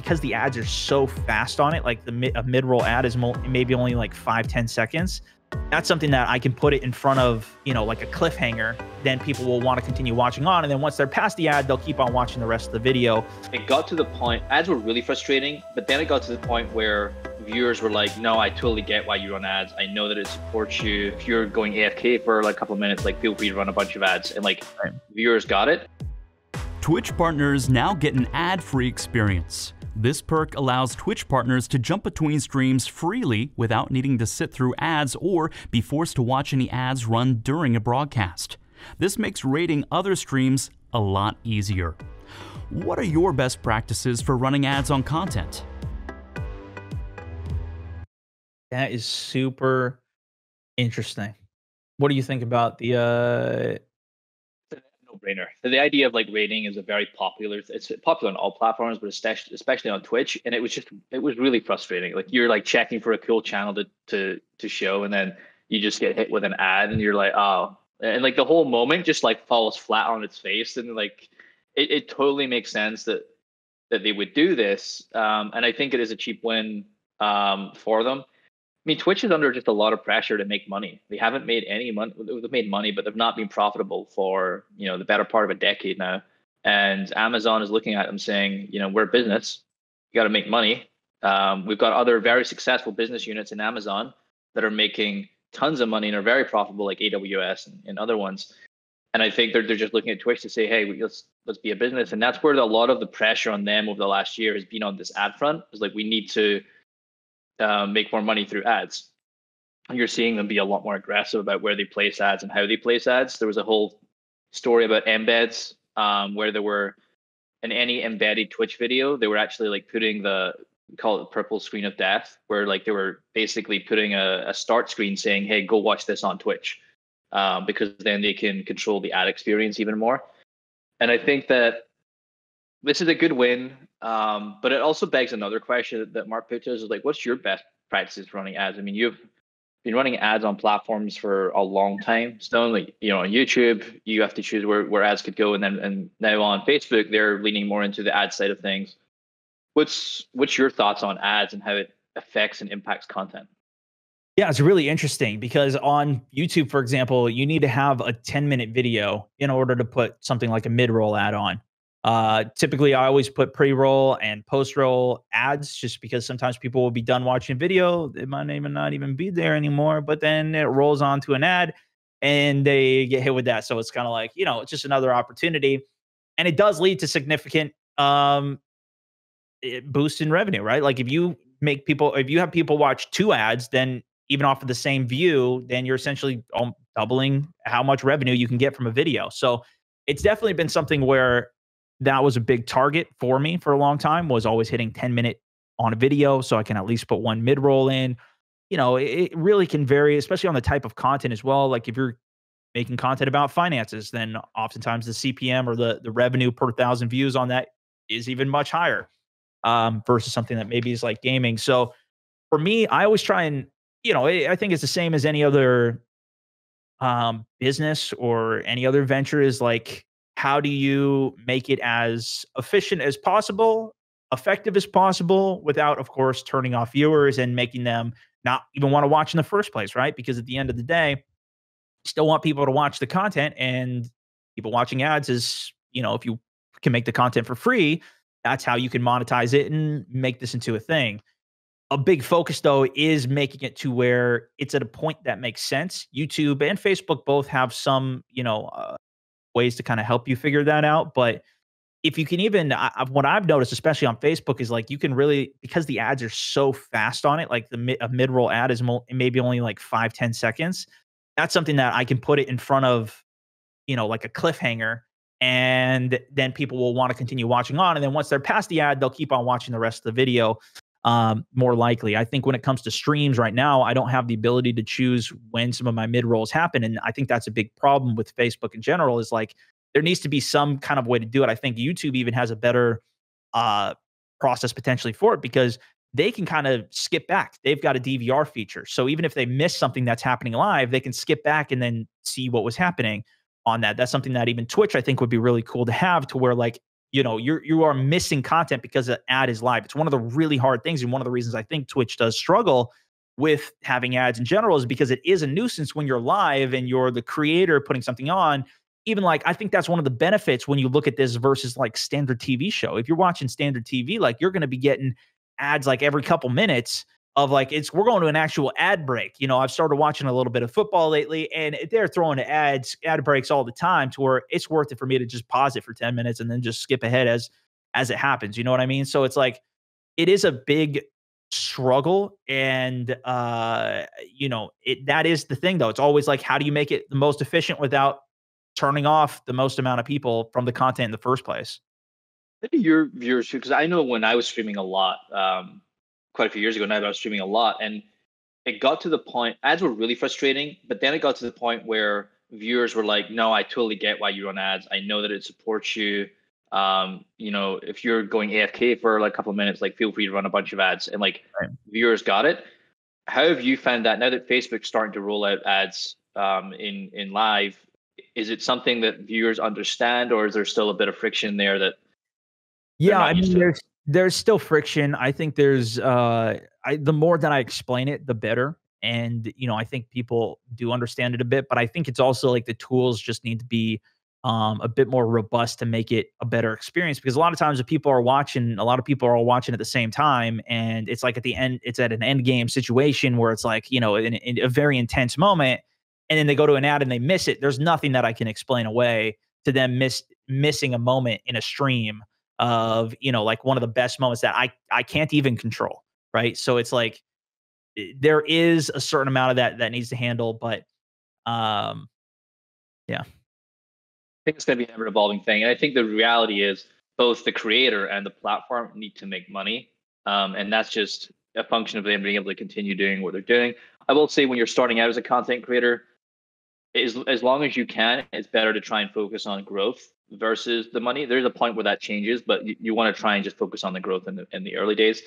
because the ads are so fast on it, like a mid-roll ad is maybe only like 5-10 seconds. That's something that I can put it in front of, like a cliffhanger. Then people will want to continue watching on. And then once they're past the ad, they'll keep on watching the rest of the video. It got to the point, ads were really frustrating, but then it got to the point where viewers were like, no, I totally get why you run ads. I know that it supports you. If you're going AFK for like a couple of minutes, like feel free to run a bunch of ads. And like viewers got it. Twitch partners now get an ad-free experience. This perk allows Twitch partners to jump between streams freely without needing to sit through ads or be forced to watch any ads run during a broadcast. This makes rating other streams a lot easier. What are your best practices for running ads on content? That is super interesting. What do you think about the no-brainer. So the idea of like rating is a very popular. It's popular on all platforms, but especially on Twitch. And it was really frustrating. Like you're like checking for a cool channel to show, and then you just get hit with an ad, and you're like, oh, and like the whole moment just like falls flat on its face, and like it totally makes sense that they would do this. And I think it is a cheap win for them. I mean, Twitch is under just a lot of pressure to make money. They haven't made any money. They've made money, but they've not been profitable for, the better part of a decade now. And Amazon is looking at them saying, we're a business. You got to make money. We've got other very successful business units in Amazon that are making tons of money and are very profitable, like AWS and other ones. And I think they're just looking at Twitch to say, hey, let's be a business. And that's where a lot of the pressure on them over the last year has been on this ad front. It's like, we need to make more money through ads. And you're seeing them be a lot more aggressive about where they place ads and how they place ads. There was a whole story about embeds where there were in any embedded Twitch video, they were actually like putting call it the purple screen of death, where like they were basically putting a start screen saying, hey, go watch this on Twitch, because then they can control the ad experience even more. And I think that this is a good win, but it also begs another question that Mark put to us, is like, what's your best practices for running ads? I mean, you've been running ads on platforms for a long time, Stone. Like, on YouTube, you have to choose where ads could go, and now on Facebook, they're leaning more into the ad side of things. What's your thoughts on ads and how it affects and impacts content? Yeah, it's really interesting because on YouTube, for example, you need to have a 10-minute video in order to put something like a mid-roll ad on. Typically, I always put pre-roll and post-roll ads just because sometimes people will be done watching a video. It might even not even be there anymore, but then it rolls onto an ad and they get hit with that. So it's kind of like, it's just another opportunity. And it does lead to significant boost in revenue, right? Like if you have people watch 2 ads, then even off of the same view, then you're essentially doubling how much revenue you can get from a video. So it's definitely been something where that was a big target for me for a long time, was always hitting 10-minute on a video so I can at least put one mid-roll in. It really can vary, especially on the type of content as well. Like if you're making content about finances, then oftentimes the CPM or the revenue per 1,000 views on that is even much higher versus something that maybe is like gaming. So for me, I always try and, I think it's the same as any other business or any other venture, is like, how do you make it as efficient as possible, effective as possible, without, of course, turning off viewers and making them not even want to watch in the first place, right? Because at the end of the day, you still want people to watch the content, and people watching ads is, if you can make the content for free, that's how you can monetize it and make this into a thing. A big focus, though, is making it to where it's at a point that makes sense. YouTube and Facebook both have some, ways to kind of help you figure that out. But if you can even, what I've noticed, especially on Facebook, is like you can really, because the ads are so fast on it, like a mid-roll ad is maybe only like 5-10 seconds. That's something that I can put it in front of, like a cliffhanger, and then people will want to continue watching on. And then once they're past the ad, they'll keep on watching the rest of the video. More likely. I think when it comes to streams right now, I don't have the ability to choose when some of my mid-rolls happen. And I think that's a big problem with Facebook in general, is like there needs to be some kind of way to do it. I think YouTube even has a better process potentially for it, because they can kind of skip back. They've got a DVR feature. So even if they miss something that's happening live, they can skip back and then see what was happening on that. That's something that even Twitch, I think, would be really cool to have, to where like you are missing content because the ad is live. It's one of the really hard things, and one of the reasons I think Twitch does struggle with having ads in general is because it is a nuisance when you're live and you're the creator putting something on. Even like, I think that's one of the benefits when you look at this versus like standard TV show. If you're watching standard TV, like you're going to be getting ads like every couple minutes of like, we're going to an actual ad break. I've started watching a little bit of football lately, and they're throwing ad breaks all the time to where it's worth it for me to just pause it for 10 minutes and then just skip ahead as it happens. You know what I mean? So it's like, it is a big struggle. And, that is the thing though. It's always like, how do you make it the most efficient without turning off the most amount of people from the content in the first place? Maybe your viewers too, because I know when I was streaming a lot, quite a few years ago now, I was streaming a lot, and it got to the point, ads were really frustrating, but then it got to the point where viewers were like, no, I totally get why you run ads. I know that it supports you. If you're going AFK for like a couple of minutes, like feel free to run a bunch of ads, and like Right. viewers got it. How have you found that now that Facebook's starting to roll out ads in live? Is it something that viewers understand, or is there still a bit of friction there that they're Yeah, not I used mean, to? there's still friction. I think there's the more that I explain it, the better. And I think people do understand it a bit, but I think it's also like the tools just need to be a bit more robust to make it a better experience. Because a lot of times if people are watching, a lot of people are all watching at the same time, and it's like at the end, it's at an end game situation where it's like, in a very intense moment, and then they go to an ad and they miss it. There's nothing that I can explain away to them missing a moment in a stream of, like one of the best moments that I can't even control. Right. So it's like there is a certain amount of that needs to handle, but yeah. Think it's going to be an ever evolving thing. And I think the reality is both the creator and the platform need to make money. And that's just a function of them being able to continue doing what they're doing. I will say when you're starting out as a content creator, as long as you can, it's better to try and focus on growth versus the money. There's a point where that changes, but you want to try and just focus on the growth in the early days.